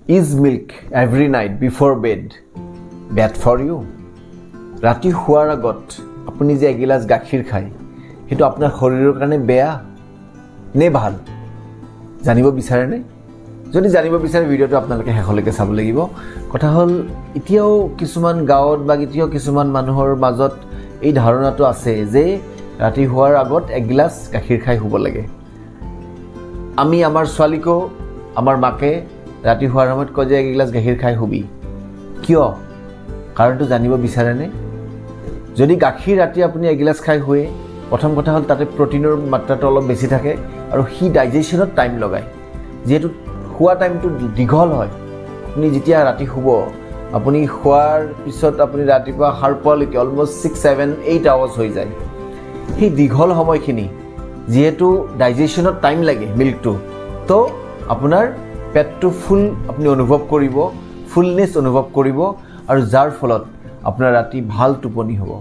Is milk every night before bed bad for you? ৰাতি শুৱাৰ আগত আপুনি যে এগিলাস গাখীৰ খায় হেতু আপোনাৰ শৰীৰৰ কাৰণে বেয়া নে ভাল জানিব বিচাৰে নে যদি জানিব বিচাৰে ভিডিওটো আপোনালোকে হেখলৈকে চাব লাগিব কথা হল ইতিয়াও কিছুমান গাঁৱত বা ইতিয়াও কিছুমান মানুহৰ মাজত এই ধাৰণাটো আছে যে ৰাতি শুৱাৰ আগত এগিলাস গাখীৰ খাই শুব লাগে আমি আমাৰ ছোৱালীকো আমাৰ মাকে ৰাতি শুৱাৰ সময়ত কয় যে এগিলাস গাখীৰ খাই শুবি কিয় কাৰণটো জানিব বিচাৰে নে যদি গাখীৰ ৰাতি আপুনি এগিলাস খাই শুৱে প্ৰথম কথা হল তাতে প্ৰটিনৰ মাত্ৰাটো অলপ বেছি থাকে আৰু হি ডাইজেশনত টাইম লগায় যেহেতু শুৱা টাইমটো দীঘল হয় আপুনি যেতিয়া ৰাতি শুব আপুনি শুৱাৰ পিছত আপুনি ৰাতিপুৱা সাৰ পোৱালৈকে অলমোষ্ট 6 7 8 আৱাৰ্ছ হৈ যায় হি দীঘল সময়খিনি যেহেতু ডাইজেশনত টাইম লাগে মিল্কটো তো আপোনাৰ পেটটো ফুল আপুনি অনুভৱ কৰিব ফুলনেস অনুভৱ কৰিব আৰু যাৰ ফলত আপোনাৰ ৰাতি ভাল টোপনি হ'ব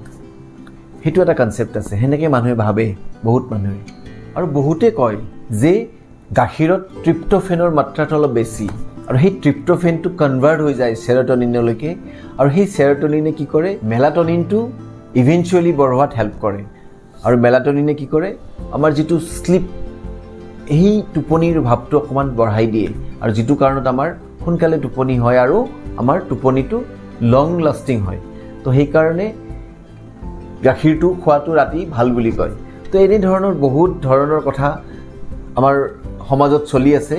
হেতু এটা কনসেপ্ট আছে হেনেকে মানুহে ভাবে বহুত মানুহে আৰু বহুতে কয় যে গাখীৰত ট্ৰিপ্টোফেনৰ মাত্ৰাটো অলপ বেছি আৰু সেই ট্ৰিপ্টোফেনটো কনভাৰ্ট হৈ যায় সেৰোটোনিনলৈকে আৰু সেই সেৰোটোনিনে কি কৰে মেলাটোনিনটো ইভেন্চুৱেলি বঢ়োৱাত হেল্প কৰে আৰু মেলাটোনিনে কি কৰে আমাৰ যেটো স্লিপ এই টোপনিৰ ভাৱটো অকমান বঢ়াই দিয়ে আৰু যেটো কাৰণত আমাৰ সোনকালে টোপনি হয় আৰু আমাৰ টোপনিটো লং লাষ্টিং হয় তো সেই কাৰণে গাখীৰটো খোৱাটো ৰাতি ভাল বুলি কয় তো এই ধৰণৰ বহুত ধৰণৰ কথা আমাৰ সমাজত চলি আছে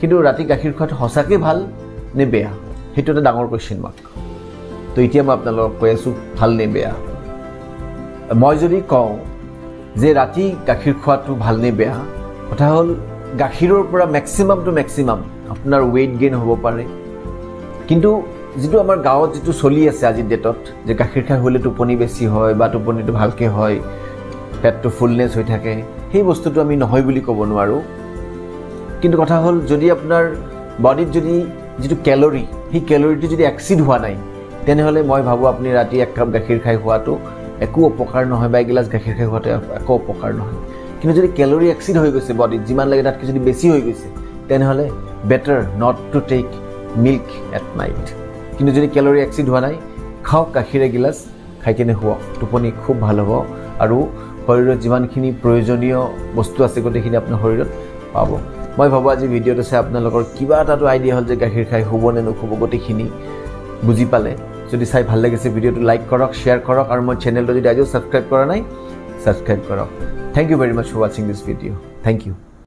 কিন্তু ৰাতি গাখীৰ খোৱাটো হসাকে ভাল নে বেয়া হেতু এটা ডাঙৰ কোৱেশ্চন মাৰ্ক তো এতিয়া মই আপোনালোকক কৈ আছো ভাল নে বেয়া মই যদি কওঁ যে ৰাতি গাখীৰ খোৱাটো ভাল নে বেয়া কথা হল গাখীৰৰ পৰা ম্যাক্সিমাম টু ম্যাক্সিমাম আপোনাৰ weight gain হ'ব পাৰে কিন্তু যেটো আমাৰ গাঁৱত যেটো চলি আছে আজি ডেটত যে গাখীৰ খাই হলে টোপনি বেছি হয় বা টোপনিটো ভালকে হয় পেটটো ফুলনেস হৈ থাকে সেই বস্তুটো আমি নহয় বুলি ক'ব নোৱাৰো কিন্তু কথা হল যদি আপোনাৰ বডিত যদি যেটো ক্যালোৰি সেই ক্যালোৰিটো যদি এক্সিড হোৱা নাই তেনেহলে মই ভাবো আপুনি ৰাতি এক কাপ গাখীৰ খাই হোৱাটো একো অপকাৰ নহয় বা এগিলাস গাখীৰ খাই হোৱাটো একো অপকাৰ নহয় কিন্তু যদি ক্যালোৰি এক্সিড হৈ গৈছে বডিত যিমান লাগে তাতকৈ যদি বেছি হৈ গৈছে তেনেহলে better not to take milk at night কিন্তু যদি ক্যালোৰি এক্সিড হোৱা নাই খাওক গাখীৰ এগিলাস খাই কিনে শুৱক টোপনি খুব ভাল হ'ব আৰু শৰীৰত যিমানখিনি প্ৰয়োজনীয় বস্তু আছে গোটেইখিনি আপোনাৰ শৰীৰত পাব মই ভাবো আজি ভিডিওটো চাই আপোনালোকৰ কিবা এটাটো আইডিয়া হল যে গাখীৰ খাই শুব নে নুশুব গোটেইখিনি বুজি পালে যদি চাই ভাল লাগিছে ভিডিওটো লাইক কৰক শেয়াৰ কৰক আৰু মোৰ চেনেলটো যদি আজিও সাবস্ক্ৰাইব কৰা নাই সাবস্ক্ৰাইব কৰক Thank you very much for watching this video. Thank you.